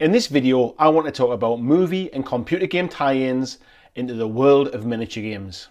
In this video, I want to talk about movie and computer game tie-ins into the world of miniature games.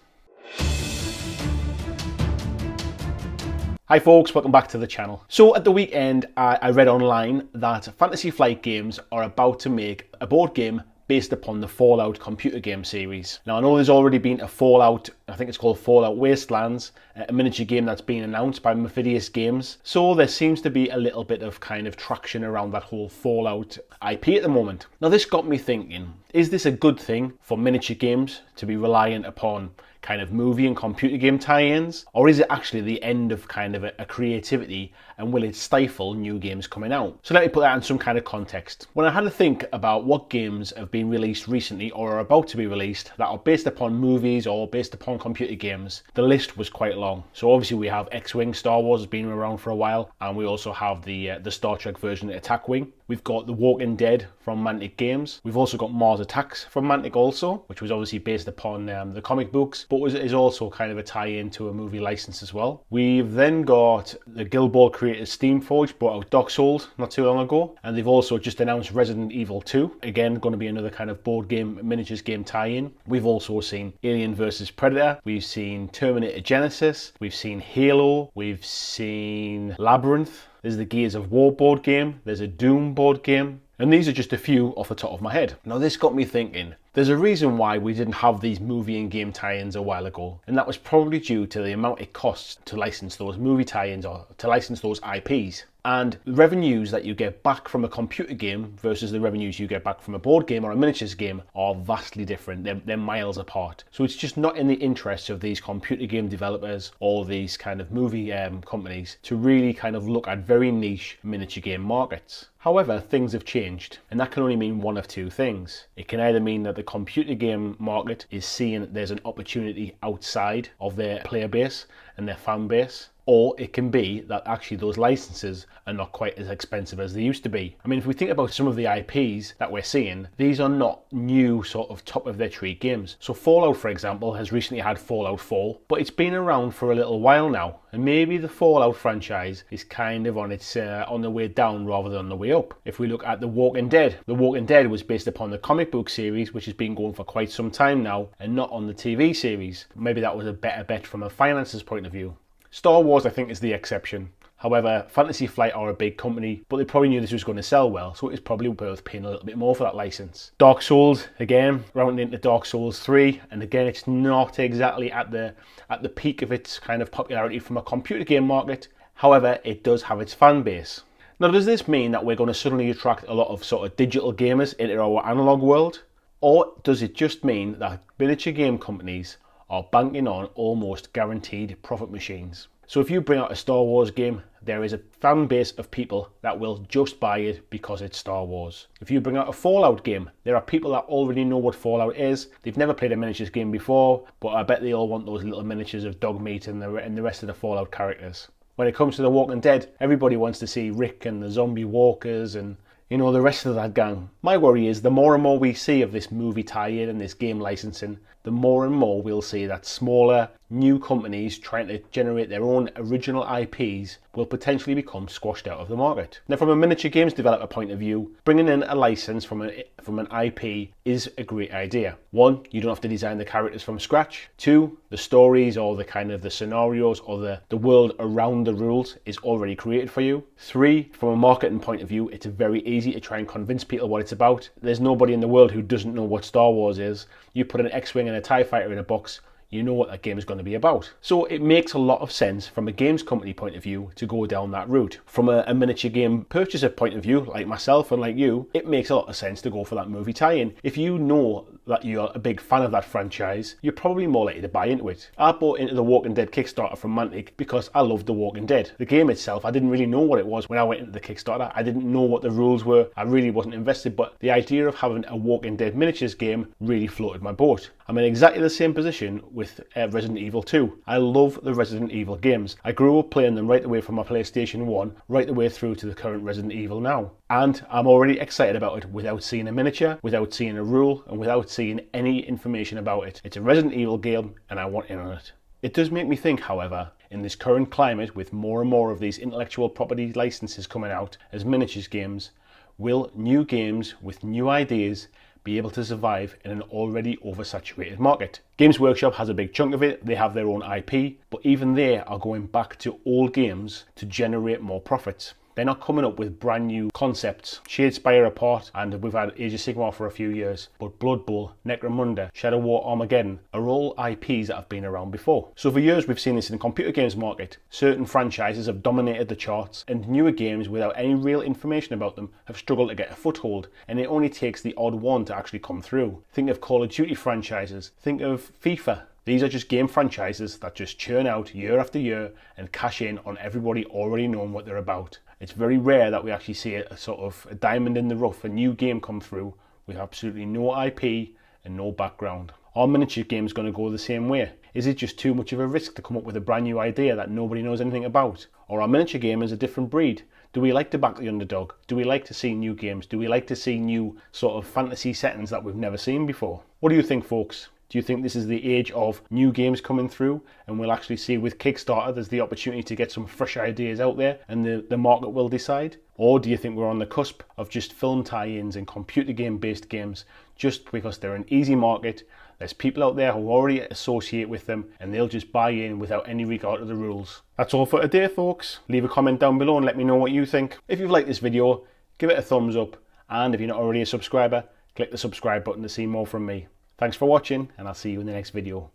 Hi folks, welcome back to the channel. So at the weekend, I read online that Fantasy Flight Games are about to make a board game based upon the Fallout computer game series. Now I know there's already been a Fallout, I think it's called Fallout Wastelands, a miniature game that's been announced by Mephidius Games. So there seems to be a little bit of kind of traction around that whole Fallout IP at the moment. Now this got me thinking, is this a good thing for miniature games to be reliant upon kind of movie and computer game tie-ins, or is it actually the end of kind of a creativity, and will it stifle new games coming out? So let me put that in some kind of context. When I had to think about what games have been released recently or are about to be released that are based upon movies or based upon computer games, the list was quite long. So obviously we have X-Wing, Star Wars has been around for a while, and we also have the Star Trek version of Attack Wing. We've got The Walking Dead from Mantic Games. We've also got Mars Attacks from Mantic also, which was obviously based upon the comic books, but is also kind of a tie-in to a movie license as well. We've then got the Guild Ball creators Steamforged brought out Dark Souls not too long ago, and they've also just announced Resident Evil 2. Again, going to be another kind of board game, miniatures game tie-in. We've also seen Alien vs Predator. We've seen Terminator Genesis. We've seen Halo. We've seen Labyrinth. There's the Gears of War board game. There's a Doom board game. And these are just a few off the top of my head. Now this got me thinking, there's a reason why we didn't have these movie and game tie-ins a while ago, and that was probably due to the amount it costs to license those movie tie-ins or to license those IPs. And the revenues that you get back from a computer game versus the revenues you get back from a board game or a miniatures game are vastly different. They're miles apart. So it's just not in the interests of these computer game developers or these kind of movie companies to really kind of look at very niche miniature game markets. However, things have changed, and that can only mean one of two things. It can either mean that the computer game market is seeing that there's an opportunity outside of their player base and their fan base, or it can be that actually those licenses are not quite as expensive as they used to be. I mean, if we think about some of the IPs that we're seeing, these are not new sort of top of their tree games. So Fallout, for example, has recently had Fallout 4, but it's been around for a little while now, and maybe the Fallout franchise is kind of on the way down rather than on the way up. If we look at The Walking Dead, The Walking Dead was based upon the comic book series, which has been going for quite some time now, and not on the TV series. Maybe that was a better bet from a finances point of view. Star Wars, I think, is the exception. However, Fantasy Flight are a big company, but they probably knew this was going to sell well, so it's probably worth paying a little bit more for that license. Dark Souls, again, rounding into Dark Souls 3, and again, it's not exactly at the peak of its kind of popularity from a computer game market. However, it does have its fan base. Now, does this mean that we're going to suddenly attract a lot of sort of digital gamers into our analog world? Or does it just mean that miniature game companies are banking on almost guaranteed profit machines? So if you bring out a Star Wars game, there is a fan base of people that will just buy it because it's Star Wars. If you bring out a Fallout game, there are people that already know what Fallout is. They've never played a miniatures game before, but I bet they all want those little miniatures of Dogmeat and the rest of the Fallout characters. When it comes to The Walking Dead, everybody wants to see Rick and the zombie walkers and, you know, the rest of that gang. My worry is the more and more we see of this movie tie-in and this game licensing, the more and more we'll see that smaller, new companies trying to generate their own original IPs will potentially become squashed out of the market. Now, from a miniature games developer point of view, bringing in a license from an IP is a great idea. One, you don't have to design the characters from scratch. Two, the stories or the kind of the scenarios or the world around the rules is already created for you. Three, from a marketing point of view, it's very easy to try and convince people what it's about. There's nobody in the world who doesn't know what Star Wars is. You put an X-Wing and a TIE fighter in a box, you know what that game is going to be about. So it makes a lot of sense from a games company point of view to go down that route. From a miniature game purchaser point of view, like myself and like you, it makes a lot of sense to go for that movie tie-in. If you know that you're a big fan of that franchise, you're probably more likely to buy into it. I bought into the Walking Dead Kickstarter from Mantic because I loved The Walking Dead. The game itself, I didn't really know what it was when I went into the Kickstarter. I didn't know what the rules were. I really wasn't invested, but the idea of having a Walking Dead miniatures game really floated my boat. I'm in exactly the same position with Resident Evil 2. I love the Resident Evil games. I grew up playing them right the way from my PlayStation 1, right the way through to the current Resident Evil now. And I'm already excited about it without seeing a miniature, without seeing a rule, and without seeing any information about it. It's a Resident Evil game, and I want in on it. It does make me think, however, in this current climate with more and more of these intellectual property licenses coming out as miniatures games, Will new games with new ideas be able to survive in an already oversaturated market? Games Workshop has a big chunk of it. They have their own IP, but even they are going back to old games to generate more profits. They're not coming up with brand new concepts. Shadespire apart, and we've had Age of Sigmar for a few years, but Blood Bowl, Necromunda, Shadow War, Armageddon are all IPs that have been around before. So for years we've seen this in the computer games market. Certain franchises have dominated the charts, and newer games without any real information about them have struggled to get a foothold, and it only takes the odd one to actually come through. Think of Call of Duty franchises, think of FIFA. These are just game franchises that just churn out year after year and cash in on everybody already knowing what they're about. It's very rare that we actually see a sort of a diamond in the rough, a new game come through with absolutely no IP and no background. Are miniature games going to go the same way? Is it just too much of a risk to come up with a brand new idea that nobody knows anything about? Or are miniature gamers a different breed? Do we like to back the underdog? Do we like to see new games? Do we like to see new sort of fantasy settings that we've never seen before? What do you think, folks? Do you think this is the age of new games coming through, and we'll actually see with Kickstarter there's the opportunity to get some fresh ideas out there and the market will decide? Or do you think we're on the cusp of just film tie-ins and computer game based games just because they're an easy market? There's people out there who already associate with them and they'll just buy in without any regard to the rules. That's all for today, folks. Leave a comment down below and let me know what you think. If you've liked this video, give it a thumbs up, and if you're not already a subscriber, click the subscribe button to see more from me. Thanks for watching, and I'll see you in the next video.